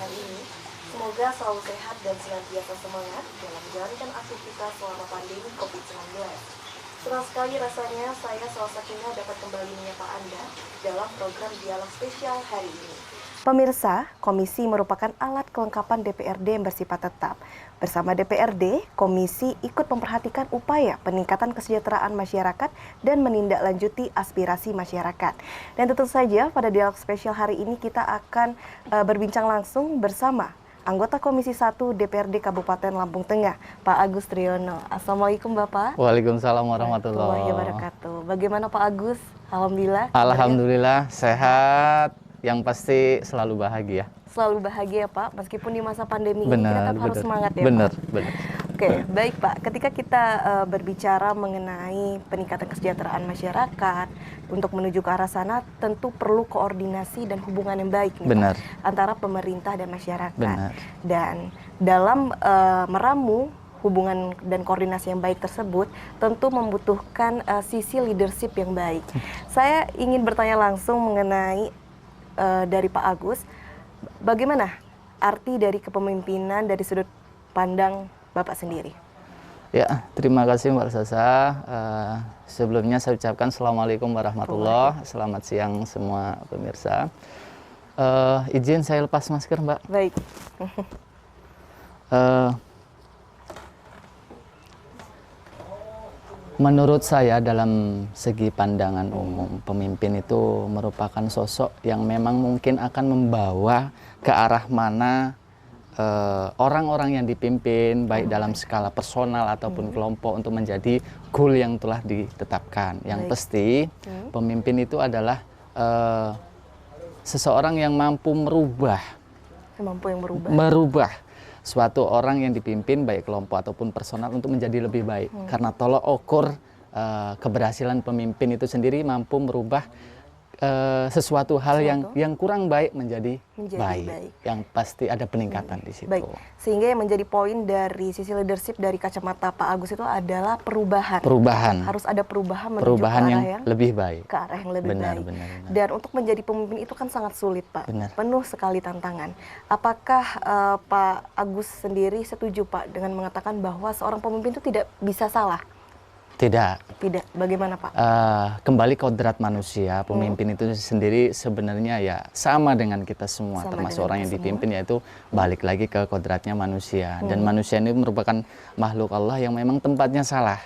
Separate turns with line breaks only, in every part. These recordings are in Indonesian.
hari ini. Semoga selalu sehat dan senantiasa semangat dalam menjalankan aktivitas selama pandemi COVID-19. Senang sekali rasanya saya salah satunya dapat kembali menyapa Anda dalam program Dialog Spesial hari ini. Pemirsa, komisi merupakan alat kelengkapan DPRD yang bersifat tetap. Bersama DPRD, komisi ikut memperhatikan upaya peningkatan kesejahteraan masyarakat dan menindaklanjuti aspirasi masyarakat. Dan tentu saja pada Dialog Spesial hari ini kita akan berbincang langsung bersama anggota Komisi 1 DPRD Kabupaten Lampung Tengah, Pak Agus Triyono. Assalamualaikum Bapak.
Waalaikumsalam warahmatullahi
wabarakatuh. Bagaimana Pak Agus? Alhamdulillah.
Alhamdulillah sehat, yang pasti selalu bahagia.
Selalu bahagia Pak, meskipun di masa pandemi ini
Benar,
kita tetap harus semangat ya
benar,
Pak.
benar.
Oke, baik Pak. Ketika kita berbicara mengenai peningkatan kesejahteraan masyarakat, untuk menuju ke arah sana tentu perlu koordinasi dan hubungan yang baik nih,
Benar.
Pak, antara pemerintah dan masyarakat.
Benar.
Dan dalam meramu hubungan dan koordinasi yang baik tersebut tentu membutuhkan sisi leadership yang baik. Saya ingin bertanya langsung mengenai dari Pak Agus, bagaimana arti dari kepemimpinan dari sudut pandang Bapak sendiri?
Ya, terima kasih Mbak Sasa. Sebelumnya saya ucapkan Assalamualaikum warahmatullahi. Selamat siang semua pemirsa. Izin saya lepas masker Mbak.
Baik.
Menurut saya dalam segi pandangan umum, pemimpin itu merupakan sosok yang memang mungkin akan membawa ke arah mana orang-orang yang dipimpin, baik dalam skala personal ataupun kelompok, untuk menjadi goal yang telah ditetapkan. Yang pasti, pemimpin itu adalah seseorang yang mampu merubah suatu orang yang dipimpin, baik kelompok ataupun personal, untuk menjadi lebih baik. Karena tolok ukur keberhasilan pemimpin itu sendiri mampu merubah sesuatu hal yang kurang baik menjadi baik. Yang pasti ada peningkatan di situ.
Baik. Sehingga yang menjadi poin dari sisi leadership dari kacamata Pak Agus itu adalah perubahan. Harus ada perubahan menuju ke arah yang
lebih baik.
Ke arah yang lebih baik.
Benar.
Dan untuk menjadi pemimpin itu kan sangat sulit, Pak.
Benar.
Penuh sekali tantangan. Apakah Pak Agus sendiri setuju, Pak, dengan mengatakan bahwa seorang pemimpin itu tidak bisa salah?
Tidak.
Bagaimana Pak?
Kembali kodrat manusia, pemimpin itu sendiri sebenarnya ya sama dengan kita semua, termasuk orang yang dipimpin, yaitu balik lagi ke kodratnya manusia. Dan manusia ini merupakan makhluk Allah yang memang tempatnya salah.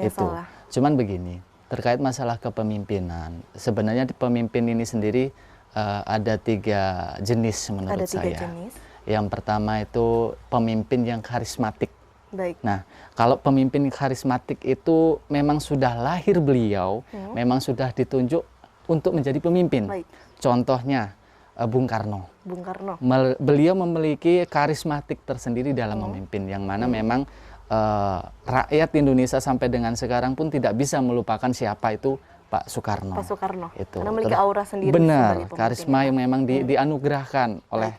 Salah. Cuman begini, terkait masalah kepemimpinan, sebenarnya di pemimpin ini sendiri ada 3 jenis menurut saya. Yang pertama itu pemimpin yang karismatik.
Baik.
Nah, kalau pemimpin karismatik itu memang sudah lahir beliau, memang sudah ditunjuk untuk menjadi pemimpin.
Baik.
Contohnya Bung Karno. Beliau memiliki karismatik tersendiri dalam memimpin, yang mana memang rakyat Indonesia sampai dengan sekarang pun tidak bisa melupakan siapa itu Pak Soekarno. Itu.
Karena memiliki aura sendiri.
Benar, karisma yang memang dianugerahkan oleh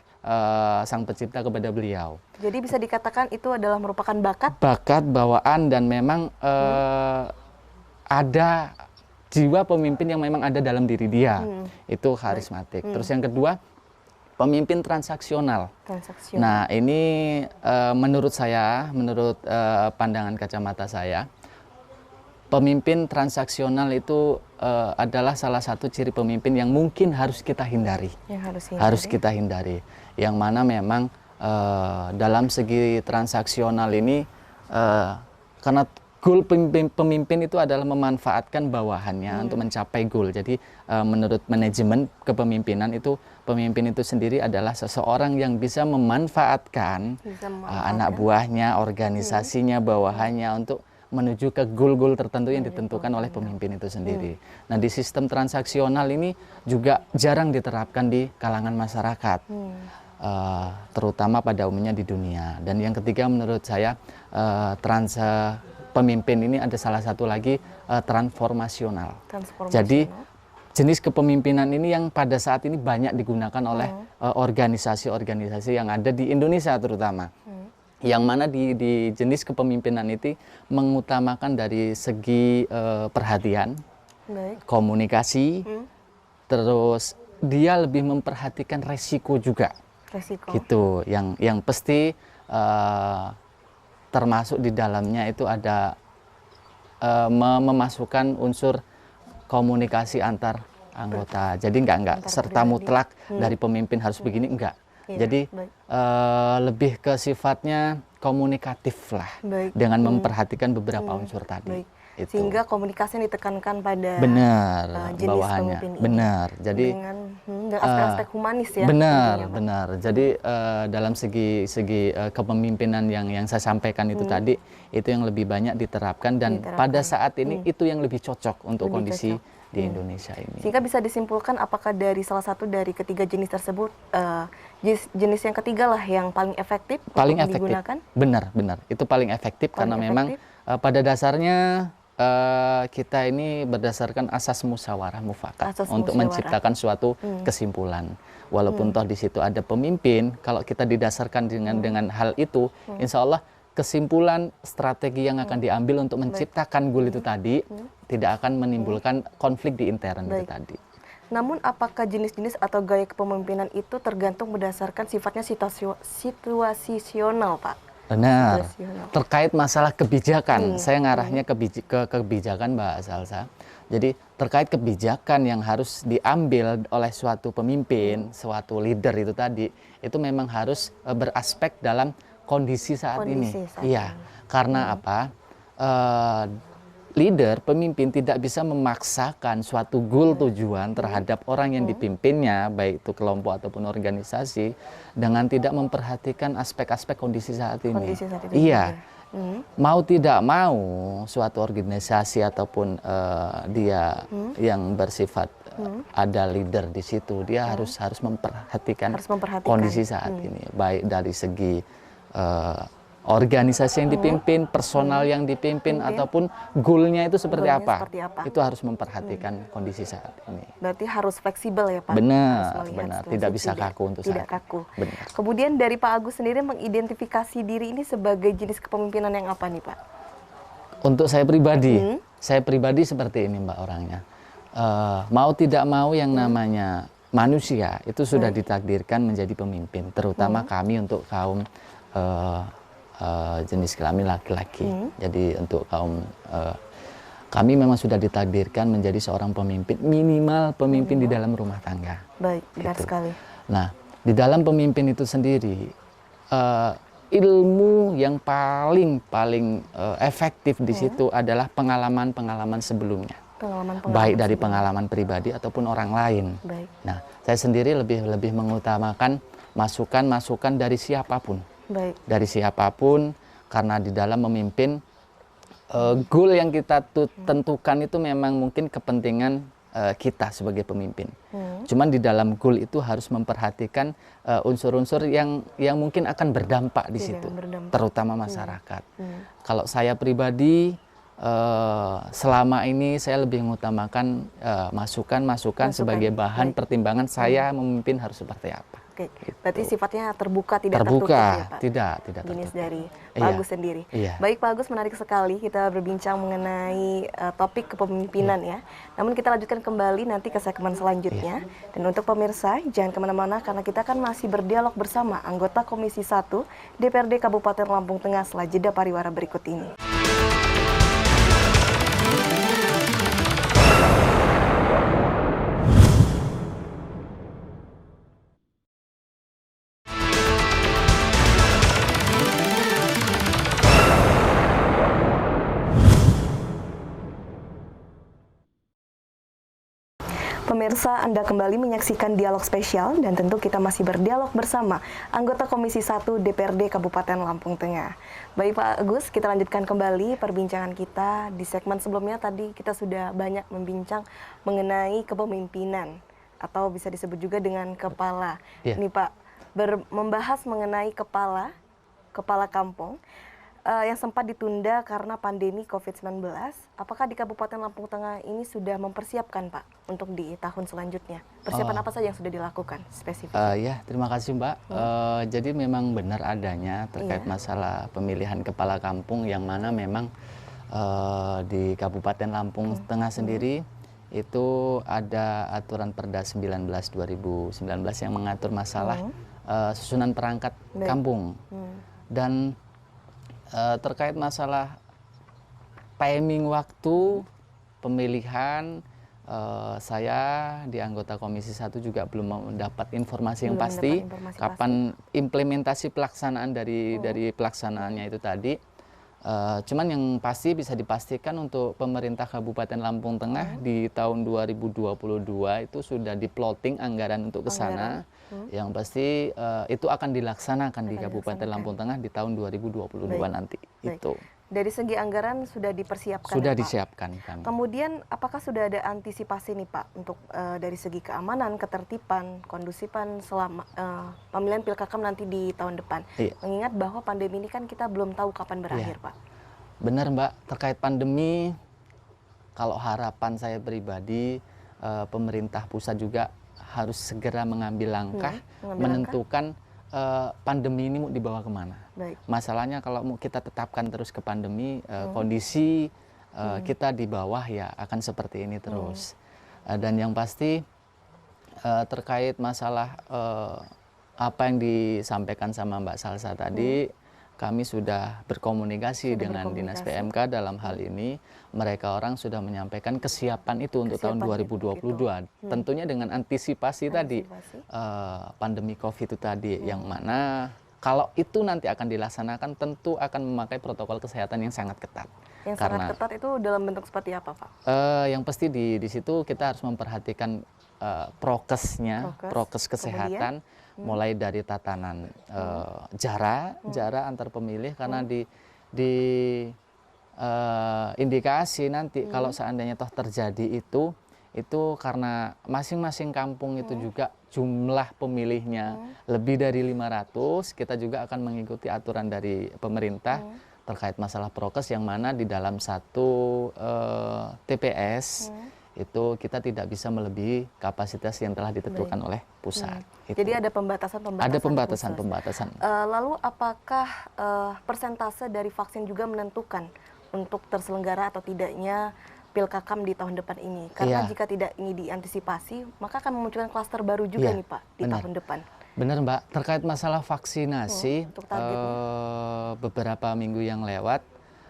Sang Pencipta kepada beliau.
Jadi bisa dikatakan itu adalah merupakan bakat
bawaan, dan memang ada jiwa pemimpin yang memang ada dalam diri dia. Itu karismatik. Terus yang kedua, pemimpin transaksional. Nah, ini menurut saya, menurut pandangan kacamata saya, pemimpin transaksional itu adalah salah satu ciri pemimpin yang mungkin harus kita hindari. Yang mana memang dalam segi transaksional ini, karena goal pemimpin itu adalah memanfaatkan bawahannya untuk mencapai goal. Jadi menurut manajemen kepemimpinan itu, pemimpin itu sendiri adalah seseorang yang bisa memanfaatkan anak buahnya, organisasinya, bawahannya untuk menuju ke goal-goal tertentu yang ditentukan oleh pemimpin itu sendiri. Nah, di sistem transaksional ini juga jarang diterapkan di kalangan masyarakat, terutama pada umumnya di dunia. Dan yang ketiga menurut saya, pemimpin ini ada salah satu lagi, transformasional. Jadi jenis kepemimpinan ini yang pada saat ini banyak digunakan oleh organisasi-organisasi yang ada di Indonesia terutama. Yang mana di jenis kepemimpinan itu mengutamakan dari segi perhatian, komunikasi, terus dia lebih memperhatikan resiko juga.
Resiko.
Gitu. Yang pasti termasuk di dalamnya itu ada memasukkan unsur komunikasi antar anggota. Jadi enggak
Antar
serta
pribadi.
mutlak dari pemimpin harus begini, enggak.
Iya,
Jadi
baik.
lebih ke sifatnya komunikatif lah,
Baik.
dengan memperhatikan beberapa unsur tadi.
Baik.
Itu.
Sehingga komunikasi yang ditekankan pada
Benar,
jenis
bawahannya.
pemimpin ini.
Benar. Jadi
dengan aspek-aspek humanis ya.
benar,
tentunya, Pak.
benar. Jadi dalam segi kepemimpinan yang saya sampaikan itu tadi, itu yang lebih banyak diterapkan dan pada saat ini itu yang lebih cocok untuk
Lebih
kondisi
cocok.
di Indonesia ini.
Sehingga bisa disimpulkan apakah dari salah satu dari ketiga jenis tersebut, jenis yang ketiga lah yang paling efektif
Paling
untuk
efektif.
digunakan?
Benar. Itu paling efektif karena memang pada dasarnya kita ini berdasarkan asas musyawarah mufakat
Asas
untuk
musyawarah.
menciptakan suatu kesimpulan. Walaupun toh di situ ada pemimpin, kalau kita didasarkan dengan hal itu, insya Allah kesimpulan strategi yang akan diambil untuk menciptakan goal itu tadi tidak akan menimbulkan konflik di intern itu tadi.
Namun apakah jenis-jenis atau gaya kepemimpinan itu tergantung berdasarkan sifatnya situasional, Pak?
Benar.
Situasional.
Terkait masalah kebijakan, saya ngarahnya ke kebijakan, Mbak Salsa. Jadi terkait kebijakan yang harus diambil oleh suatu pemimpin, suatu leader itu tadi, itu memang harus beraspek dalam kondisi saat ini. Iya, karena apa? Leader, pemimpin tidak bisa memaksakan suatu goal tujuan terhadap orang yang dipimpinnya, baik itu kelompok ataupun organisasi, dengan tidak memperhatikan aspek-aspek kondisi saat ini.
Kondisi saat itu
Iya, mau tidak mau suatu organisasi ataupun dia yang bersifat ada leader di situ, dia harus memperhatikan kondisi saat ini, baik dari segi organisasi yang dipimpin, personal yang dipimpin, ataupun goalnya itu seperti apa. Itu harus memperhatikan kondisi saat ini.
Berarti harus fleksibel ya, Pak?
Benar. Tidak bisa kaku untuk
tidak
saat
kaku.
Benar.
Kemudian dari Pak Agus sendiri mengidentifikasi diri ini sebagai jenis kepemimpinan yang apa nih, Pak?
Untuk saya pribadi seperti ini, Mbak, orangnya. Mau tidak mau yang namanya manusia itu sudah ditakdirkan menjadi pemimpin, terutama kami untuk kaum jenis kelamin laki-laki. Jadi untuk kaum kami memang sudah ditakdirkan menjadi seorang pemimpin, minimal pemimpin di dalam rumah tangga.
Baik, benar
Gitu.
sekali.
Nah, di dalam pemimpin itu sendiri ilmu yang paling efektif di situ adalah pengalaman-pengalaman sebelumnya. Baik dari pengalaman pribadi ataupun orang lain.
Baik.
Nah, saya sendiri lebih mengutamakan masukan-masukan dari siapapun.
Baik.
Dari siapapun, karena di dalam memimpin goal yang kita tentukan itu memang mungkin kepentingan kita sebagai pemimpin. Cuman di dalam goal itu harus memperhatikan unsur-unsur yang mungkin akan berdampak di situ, terutama masyarakat. Kalau saya pribadi selama ini saya lebih mengutamakan masukan-masukan sebagai bahan pertimbangan saya memimpin harus seperti apa.
Oke,
Gitu.
berarti sifatnya terbuka, tidak tertutup ya, Pak?
Tidak
Jenis
tertutup.
dari Pak Agus sendiri.
Iya.
Baik, Pak Agus, menarik sekali kita berbincang mengenai topik kepemimpinan ya. Namun kita lanjutkan kembali nanti ke segmen selanjutnya. Dan untuk pemirsa, jangan kemana-mana karena kita akan masih berdialog bersama anggota Komisi 1 DPRD Kabupaten Lampung Tengah setelah jeda pariwara berikut ini. Pemirsa, Anda kembali menyaksikan dialog spesial dan tentu kita masih berdialog bersama anggota Komisi 1 DPRD Kabupaten Lampung Tengah. Baik Pak Agus, kita lanjutkan kembali perbincangan kita. Di segmen sebelumnya tadi kita sudah banyak membincang mengenai kepemimpinan atau bisa disebut juga dengan kepala. Ini Pak, membahas mengenai kepala kampung yang sempat ditunda karena pandemi COVID-19. Apakah di Kabupaten Lampung Tengah ini sudah mempersiapkan Pak untuk di tahun selanjutnya? Persiapan apa saja yang sudah dilakukan spesifik?
Ya, terima kasih Mbak. Jadi memang benar adanya terkait masalah pemilihan kepala kampung yang mana memang di Kabupaten Lampung Tengah sendiri itu ada aturan Perda 19 2019 yang mengatur masalah susunan perangkat
Baik.
kampung. Dan terkait masalah timing waktu pemilihan, saya di anggota Komisi 1 juga belum mendapat informasi yang
Belum
pasti
mendapat informasi
kapan implementasi pelaksanaan dari pelaksanaannya itu tadi. Cuman yang pasti bisa dipastikan untuk pemerintah Kabupaten Lampung Tengah di tahun 2022 itu sudah di-plotting anggaran untuk ke sana. Yang pasti itu akan dilaksanakan di Kabupaten Lampung Tengah di tahun 2022 nanti.
Baik.
Itu
Dari segi anggaran sudah dipersiapkan
sudah
ya, Pak?
disiapkan kami.
Kemudian apakah sudah ada antisipasi nih Pak untuk dari segi keamanan, ketertiban, kondusifan selama pemilihan Pilkakam nanti di tahun depan?
Iya.
Mengingat bahwa pandemi ini kan kita belum tahu kapan berakhir, Pak.
Benar Mbak, terkait pandemi, kalau harapan saya pribadi, pemerintah pusat juga harus segera mengambil langkah, menentukan pandemi ini mau dibawa kemana.
Baik.
Masalahnya kalau mau kita tetapkan terus ke pandemi, kondisi kita di bawah ya akan seperti ini terus. Dan yang pasti terkait masalah apa yang disampaikan sama Mbak Salsa tadi, kami sudah berkomunikasi dengan Dinas PMK dalam hal ini. Mereka orang sudah menyampaikan kesiapan itu untuk tahun 2022. Tentunya dengan antisipasi tadi pandemi COVID itu tadi, yang mana kalau itu nanti akan dilaksanakan tentu akan memakai protokol kesehatan yang sangat ketat.
Yang sangat ketat itu dalam bentuk seperti apa, Pak?
Yang pasti di situ kita harus memperhatikan prokes kesehatan, mulai dari tatanan jarak antar pemilih, karena di indikasi nanti kalau seandainya toh terjadi itu karena masing-masing kampung itu juga jumlah pemilihnya lebih dari 500, kita juga akan mengikuti aturan dari pemerintah terkait masalah prokes, yang mana di dalam satu TPS itu kita tidak bisa melebihi kapasitas yang telah ditentukan oleh pusat.
Jadi ada pembatasan-pembatasan.
Ada pembatasan-pembatasan.
Lalu apakah persentase dari vaksin juga menentukan untuk terselenggara atau tidaknya Pilkakam di tahun depan ini? Karena jika tidak ini diantisipasi, maka akan memunculkan klaster baru juga nih Pak di tahun depan. Benar
Mbak, terkait masalah vaksinasi, beberapa minggu yang lewat,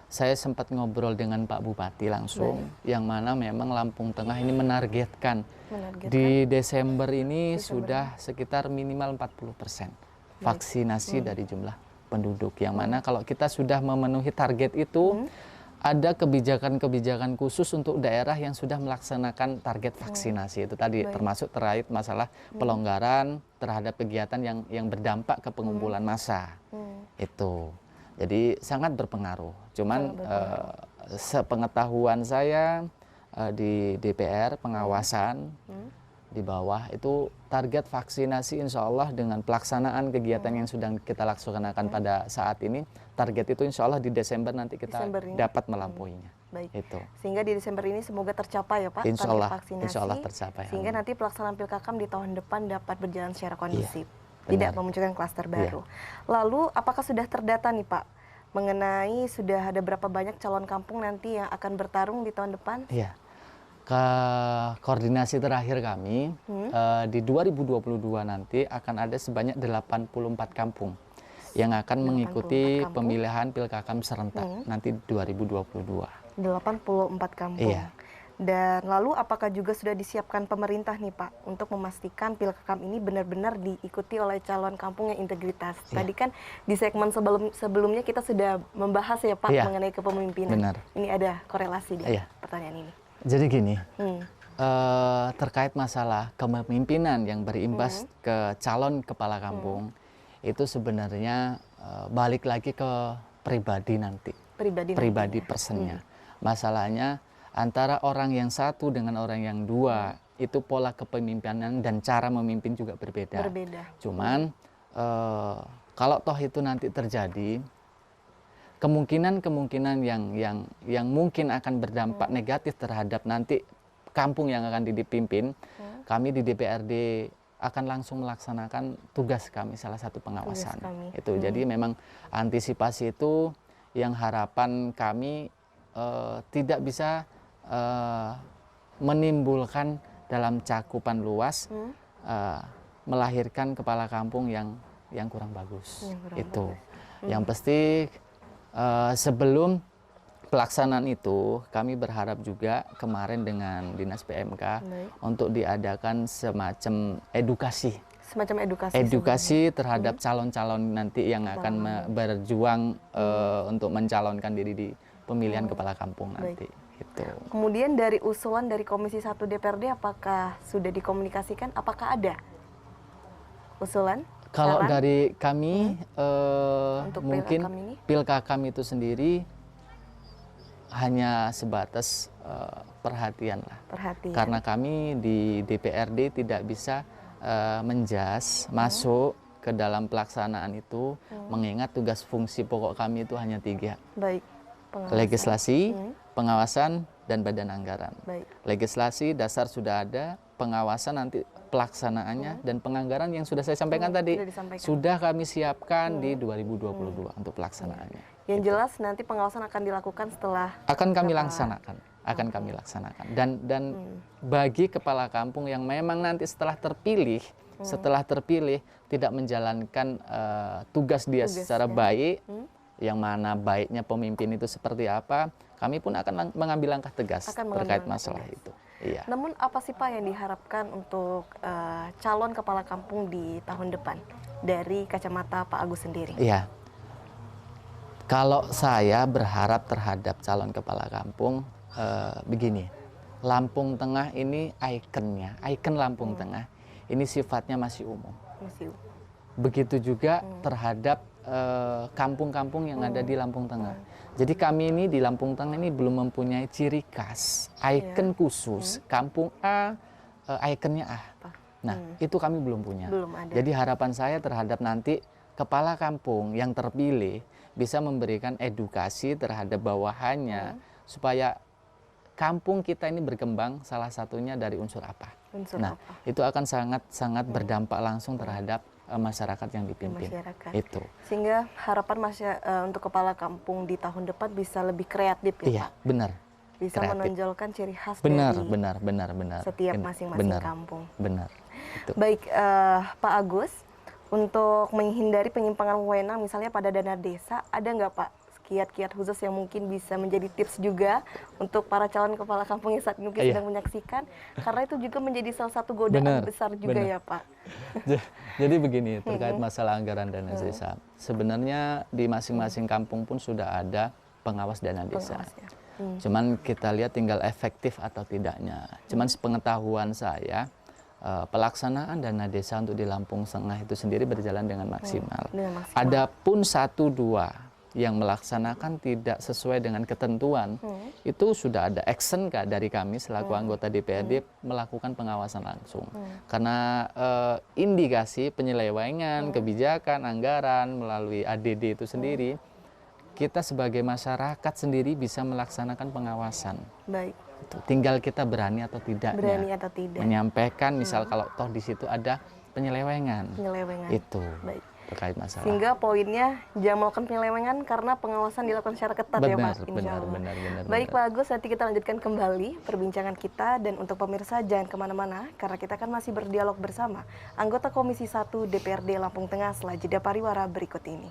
saya sempat ngobrol dengan Pak Bupati langsung, yang mana memang Lampung Tengah ini menargetkan di Desember ini sudah sekitar minimal 40% vaksinasi dari jumlah penduduk, yang mana kalau kita sudah memenuhi target itu, ada kebijakan-kebijakan khusus untuk daerah yang sudah melaksanakan target vaksinasi itu tadi, termasuk terkait masalah pelonggaran terhadap kegiatan yang berdampak ke pengumpulan massa. Itu. Jadi sangat berpengaruh. Cuman sepengetahuan saya di DPR pengawasan di bawah itu target vaksinasi insya Allah dengan pelaksanaan kegiatan yang sudah kita laksanakan pada saat ini, target itu insya Allah di Desember nanti kita dapat melampauinya.
Baik.
Itu.
Sehingga di Desember ini semoga tercapai ya Pak,
insya Allah,
target vaksinasi.
insya Allah tercapai.
Sehingga nanti pelaksanaan Pilkakam di tahun depan dapat berjalan secara kondusif. Tidak memunculkan klaster baru. Lalu apakah sudah terdata nih Pak mengenai sudah ada berapa banyak calon kampung nanti yang akan bertarung di tahun depan?
Iya. Koordinasi terakhir kami di 2022 nanti akan ada sebanyak 84 kampung yang akan mengikuti pemilihan Pilkakam serentak nanti 2022.
84 kampung.
Iya.
Dan lalu apakah juga sudah disiapkan pemerintah nih Pak untuk memastikan Pilkakam ini benar-benar diikuti oleh calon kampung yang integritas? Tadi kan di segmen sebelumnya kita sudah membahas ya Pak mengenai kepemimpinan.
Benar.
Ini ada korelasi di pertanyaan ini.
Jadi gini, terkait masalah kepemimpinan yang berimbas ke calon kepala kampung, itu sebenarnya balik lagi ke pribadi nanti. Pribadi personnya. Masalahnya antara orang yang satu dengan orang yang dua, itu pola kepemimpinan dan cara memimpin juga berbeda. Cuman kalau toh itu nanti terjadi, kemungkinan yang mungkin akan berdampak negatif terhadap nanti kampung yang akan dipimpin, kami di DPRD akan langsung melaksanakan tugas kami, salah satu pengawasan. Itu. Jadi memang antisipasi itu yang harapan kami tidak bisa menimbulkan dalam cakupan luas melahirkan kepala kampung yang kurang bagus. Itu.
bagus.
Yang pasti sebelum pelaksanaan itu kami berharap juga kemarin dengan Dinas PMK untuk diadakan semacam edukasi.
Semacam
edukasi terhadap calon-calon nanti yang akan berjuang untuk mencalonkan diri di pemilihan kepala kampung nanti. Itu.
Kemudian dari usulan dari Komisi 1 DPRD apakah sudah dikomunikasikan? Apakah ada usulan?
Kalau
saran?
dari kami
Untuk
mungkin Pilkakam itu sendiri hanya sebatas perhatian lah. Karena kami di DPRD tidak bisa menjas masuk ke dalam pelaksanaan itu, mengingat tugas fungsi pokok kami itu hanya 3.
Baik.
Legislasi, pengawasan, dan badan anggaran.
Baik.
Legislasi dasar sudah ada, pengawasan nanti pelaksanaannya, dan penganggaran yang sudah saya sampaikan tadi sudah kami siapkan di 2022 untuk pelaksanaannya.
Yang jelas nanti pengawasan akan dilakukan setelah
kami laksanakan. Dan bagi kepala kampung yang memang nanti setelah terpilih tidak menjalankan tugas dia secara baik, yang mana baiknya pemimpin itu seperti apa, kami pun akan mengambil langkah tegas terkait masalah itu. Iya.
Namun apa sih Pak yang diharapkan untuk calon kepala kampung di tahun depan dari kacamata Pak Agus sendiri?
Iya. Kalau saya berharap terhadap calon kepala kampung begini, Lampung Tengah ini ikon Lampung Tengah ini sifatnya masih umum. Begitu juga terhadap kampung-kampung yang ada di Lampung Tengah. Jadi kami ini di Lampung Tengah ini belum mempunyai ciri khas, ikon khusus. Kampung A, ikonnya A. Nah, itu kami belum punya. Jadi harapan saya terhadap nanti kepala kampung yang terpilih bisa memberikan edukasi terhadap bawahannya supaya kampung kita ini berkembang, salah satunya dari unsur apa. Itu akan sangat berdampak langsung terhadap masyarakat yang dipimpin. Itu.
Sehingga harapan untuk kepala kampung di tahun depan bisa lebih kreatif ya,
iya,
Pak?
Benar.
Bisa kreatif. Menonjolkan ciri khas
benar.
Setiap masing-masing kampung.
Benar. Itu.
Baik, Pak Agus, untuk menghindari penyimpangan wewenang misalnya pada dana desa, ada nggak Pak kiat-kiat khusus yang mungkin bisa menjadi tips juga untuk para calon kepala kampung yang saat ini mungkin sedang menyaksikan, karena itu juga menjadi salah satu godaan besar juga ya Pak.
Jadi begini, terkait masalah anggaran dana desa, sebenarnya di masing-masing kampung pun sudah ada pengawas dana desa. Cuman kita lihat tinggal efektif atau tidaknya. Cuman sepengetahuan saya, pelaksanaan dana desa untuk di Lampung Tengah itu sendiri berjalan dengan maksimal. Adapun 1-2 yang melaksanakan tidak sesuai dengan ketentuan, itu sudah ada action dari kami selaku anggota DPRD melakukan pengawasan langsung. Karena indikasi penyelewengan, kebijakan, anggaran melalui ADD itu sendiri, kita sebagai masyarakat sendiri bisa melaksanakan pengawasan.
Baik.
Tinggal kita berani atau tidaknya menyampaikan, misal kalau toh di situ ada penyelewengan. Itu. Baik. Terkait masalah.
Sehingga poinnya jangan melakukan penyelewengan karena pengawasan dilakukan secara ketat ya Pak.
Benar.
Baik Pak Agus, nanti kita lanjutkan kembali perbincangan kita, dan untuk pemirsa jangan kemana-mana karena kita akan masih berdialog bersama anggota Komisi 1 DPRD Lampung Tengah setelah jeda pariwara berikut ini.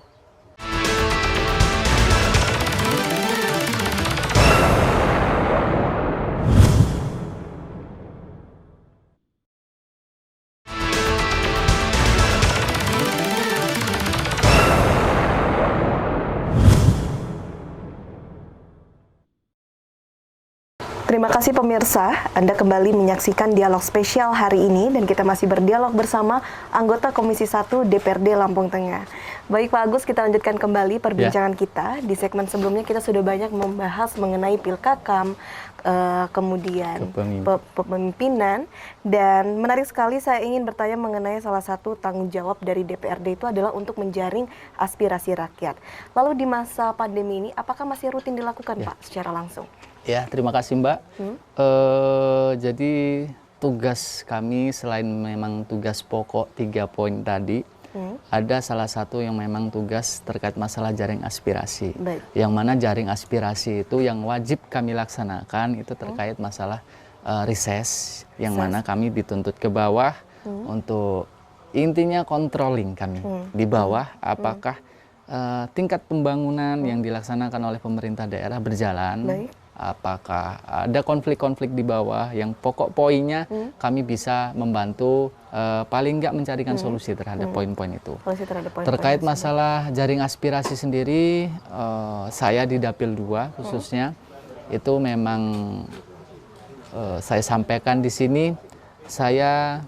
Terima kasih pemirsa, Anda kembali menyaksikan dialog spesial hari ini dan kita masih berdialog bersama anggota Komisi 1 DPRD Lampung Tengah. Baik Pak Agus, kita lanjutkan kembali perbincangan kita. Di segmen sebelumnya kita sudah banyak membahas mengenai Pilkakam, kemudian kepemimpinan, dan menarik sekali saya ingin bertanya mengenai salah satu tanggung jawab dari DPRD itu adalah untuk menjaring aspirasi rakyat. Lalu di masa pandemi ini apakah masih rutin dilakukan Pak secara langsung?
Ya, terima kasih Mbak. Jadi tugas kami selain memang tugas pokok 3 poin tadi, ada salah satu yang memang tugas terkait masalah jaring aspirasi. Yang mana jaring aspirasi itu yang wajib kami laksanakan itu terkait masalah reses, yang mana kami dituntut ke bawah untuk intinya controlling kami di bawah apakah tingkat pembangunan yang dilaksanakan oleh pemerintah daerah berjalan.
Baik.
Apakah ada konflik-konflik di bawah yang pokok poinnya kami bisa membantu paling nggak mencarikan solusi terhadap poin-poin itu.
Solusi terhadap poin-poin
Terkait
tersebut.
masalah jaring aspirasi sendiri, saya di Dapil 2 khususnya itu memang saya sampaikan di sini, saya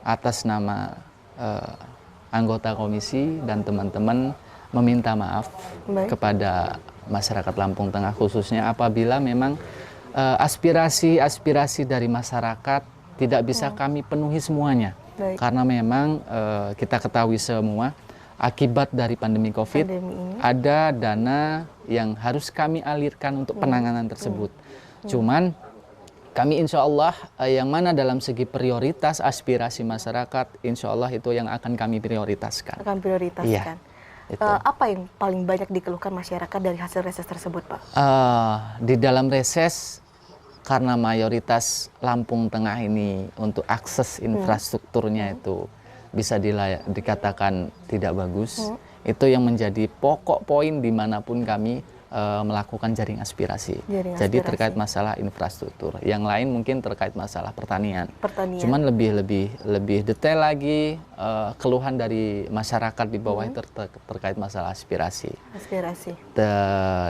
atas nama anggota komisi dan teman-teman meminta maaf
Baik.
kepada masyarakat Lampung Tengah khususnya apabila memang aspirasi-aspirasi dari masyarakat tidak bisa kami penuhi semuanya.
Baik.
Karena memang kita ketahui semua akibat dari pandemi COVID
Pandemi ini.
ada dana yang harus kami alirkan untuk penanganan tersebut. Cuman kami insya Allah yang mana dalam segi prioritas aspirasi masyarakat, insya Allah itu yang akan kami prioritaskan.
Akan prioritaskan.
Iya, itu.
Apa yang paling banyak dikeluhkan masyarakat dari hasil reses tersebut, Pak?
Di dalam reses, karena mayoritas Lampung Tengah ini untuk akses infrastrukturnya itu bisa dikatakan tidak bagus, itu yang menjadi pokok poin dimanapun kami melakukan jaring aspirasi. Jadi terkait masalah infrastruktur. Yang lain mungkin terkait masalah pertanian. Cuman lebih detail lagi keluhan dari masyarakat di bawah itu terkait masalah aspirasi.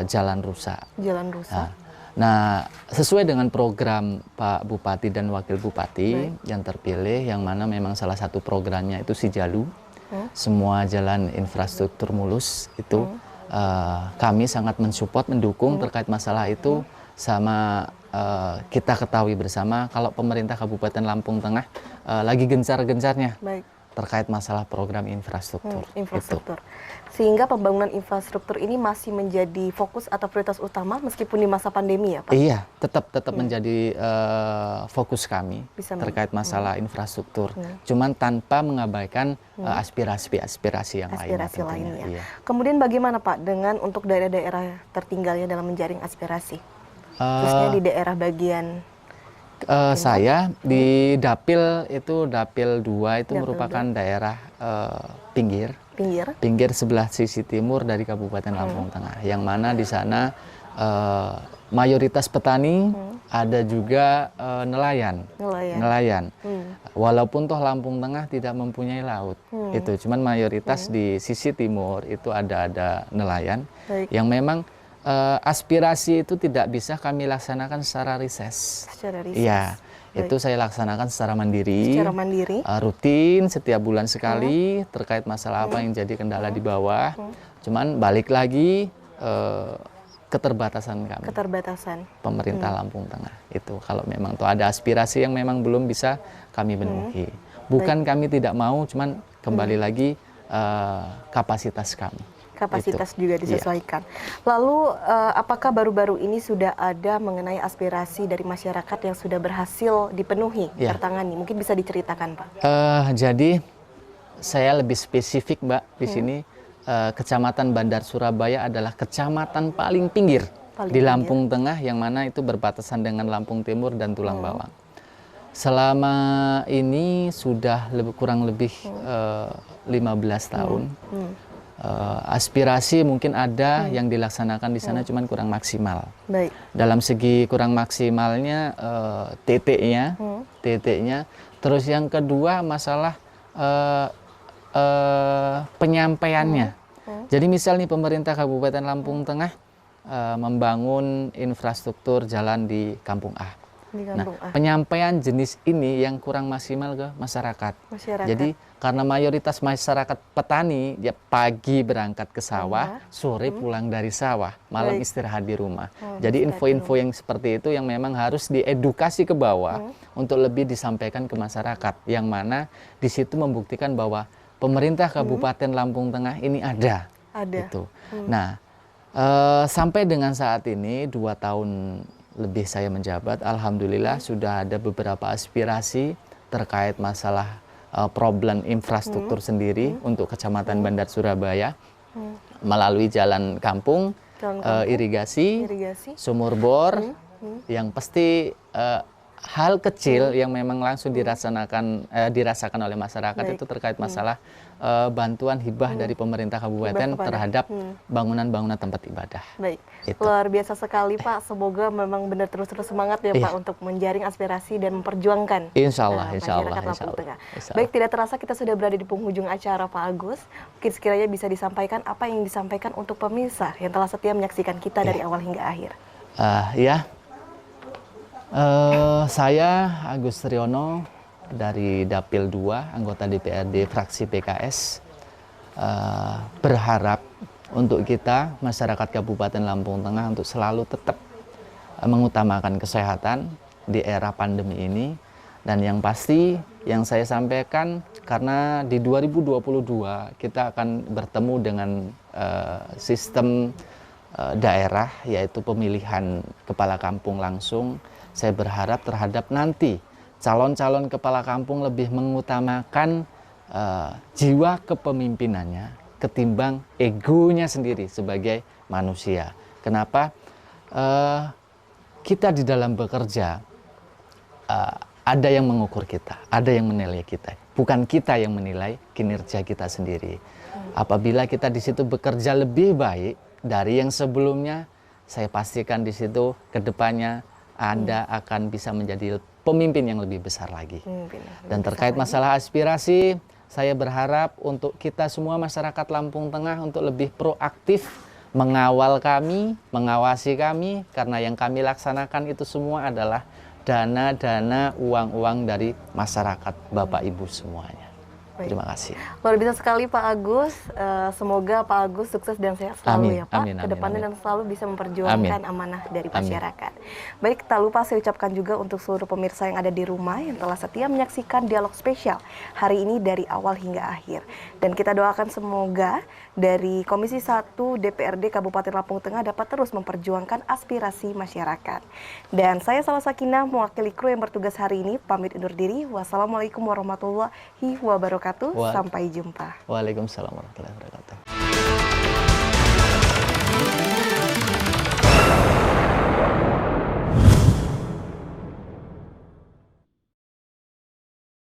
Jalan rusak.
Jalan rusak.
Nah, sesuai dengan program Pak Bupati dan Wakil Bupati yang terpilih, yang mana memang salah satu programnya itu Sijalu, semua jalan infrastruktur mulus itu. Kami sangat mensupport, mendukung terkait masalah itu. Sama kita ketahui bersama kalau pemerintah Kabupaten Lampung Tengah lagi gencar-gencarnya terkait masalah program infrastruktur.
Infrastruktur. Sehingga pembangunan infrastruktur ini masih menjadi fokus atau prioritas utama meskipun di masa pandemi ya Pak?
Iya, tetap menjadi fokus kami terkait masalah infrastruktur. Cuman tanpa mengabaikan aspirasi yang lainnya.
Iya. Kemudian bagaimana Pak dengan untuk daerah-daerah tertinggalnya dalam menjaring aspirasi? Khususnya di daerah bagian
saya di Dapil itu Dapil 2 itu merupakan daerah pinggir sebelah sisi timur dari Kabupaten Lampung Tengah, yang mana di sana mayoritas petani, ada juga nelayan. Walaupun toh Lampung Tengah tidak mempunyai laut, itu cuman mayoritas di sisi timur itu ada nelayan yang memang aspirasi itu tidak bisa kami laksanakan secara rises. Iya, itu saya laksanakan secara mandiri. Rutin setiap bulan sekali terkait masalah apa yang jadi kendala di bawah. Cuman balik lagi keterbatasan kami. Pemerintah Lampung Tengah itu kalau memang tuh ada aspirasi yang memang belum bisa kami penuhi. Bukan kami tidak mau, cuman kembali lagi kapasitas kami.
Juga disesuaikan. Lalu apakah baru-baru ini sudah ada mengenai aspirasi dari masyarakat yang sudah berhasil dipenuhi, tertangani? Mungkin bisa diceritakan Pak.
Jadi saya lebih spesifik Mbak di sini. Kecamatan Bandar Surabaya adalah kecamatan paling pinggir di Lampung Tengah, yang mana itu berbatasan dengan Lampung Timur dan Tulang Bawang. Selama ini sudah kurang lebih 15 tahun. Aspirasi mungkin ada yang dilaksanakan di sana, cuman kurang maksimal. Dalam segi kurang maksimalnya titiknya. Terus yang kedua masalah penyampaiannya. Jadi misal nih pemerintah Kabupaten Lampung Tengah membangun infrastruktur jalan di Kampung A. Penyampaian jenis ini yang kurang maksimal ke masyarakat. Jadi karena mayoritas masyarakat petani, ya pagi berangkat ke sawah, sore pulang dari sawah, malam istirahat di rumah. Jadi info-info yang seperti itu yang memang harus diedukasi ke bawah untuk lebih disampaikan ke masyarakat, yang mana di situ membuktikan bahwa pemerintah Kabupaten Lampung Tengah ini ada. Gitu. Nah, sampai dengan saat ini 2 tahun lebih saya menjabat, alhamdulillah sudah ada beberapa aspirasi terkait masalah problem infrastruktur sendiri untuk Kecamatan Bandar Surabaya melalui jalan kampung, irigasi, sumur bor, yang pasti hal kecil yang memang langsung dirasakan oleh masyarakat.
Baik.
Itu terkait masalah bantuan hibah dari pemerintah kabupaten terhadap bangunan-bangunan tempat ibadah.
Baik,
Itu.
luar biasa sekali Pak. Semoga memang benar terus semangat ya Pak untuk menjaring aspirasi dan memperjuangkan
Insya Allah, insya Allah,
masyarakat
insya
Lampung
Allah,
Tengah.
insya Allah.
Baik, tidak terasa kita sudah berada di penghujung acara Pak Agus. Mungkin sekiranya bisa disampaikan apa yang disampaikan untuk pemirsa yang telah setia menyaksikan kita dari awal hingga akhir.
Saya Agus Triyono dari Dapil 2, anggota DPRD fraksi PKS, berharap untuk kita masyarakat Kabupaten Lampung Tengah untuk selalu tetap mengutamakan kesehatan di era pandemi ini. Dan yang pasti yang saya sampaikan, karena di 2022 kita akan bertemu dengan sistem daerah, yaitu pemilihan kepala kampung langsung. Saya berharap terhadap nanti calon-calon kepala kampung lebih mengutamakan jiwa kepemimpinannya ketimbang egonya sendiri sebagai manusia. Kenapa? Kita di dalam bekerja ada yang mengukur kita, ada yang menilai kita. Bukan kita yang menilai kinerja kita sendiri. Apabila kita di situ bekerja lebih baik dari yang sebelumnya, saya pastikan di situ ke depannya Anda akan bisa menjadi pemimpin yang lebih besar lagi. Dan terkait masalah aspirasi, saya berharap untuk kita semua masyarakat Lampung Tengah untuk lebih proaktif mengawal kami, mengawasi kami, karena yang kami laksanakan itu semua adalah dana-dana uang-uang dari masyarakat, Bapak Ibu semuanya.
Baik.
Terima kasih.
Luar biasa sekali Pak Agus. Semoga Pak Agus sukses dan sehat selalu ya Pak. Kedepannya dan selalu bisa memperjuangkan amanah dari masyarakat. Baik, tak lupa saya ucapkan juga untuk seluruh pemirsa yang ada di rumah yang telah setia menyaksikan dialog spesial hari ini dari awal hingga akhir. Dan kita doakan semoga dari Komisi 1 DPRD Kabupaten Lampung Tengah dapat terus memperjuangkan aspirasi masyarakat. Dan saya Salwa Sakinah mewakili kru yang bertugas hari ini pamit undur diri. Wassalamualaikum warahmatullahi wabarakatuh. Sampai jumpa.
Waalaikumsalam warahmatullahi wabarakatuh.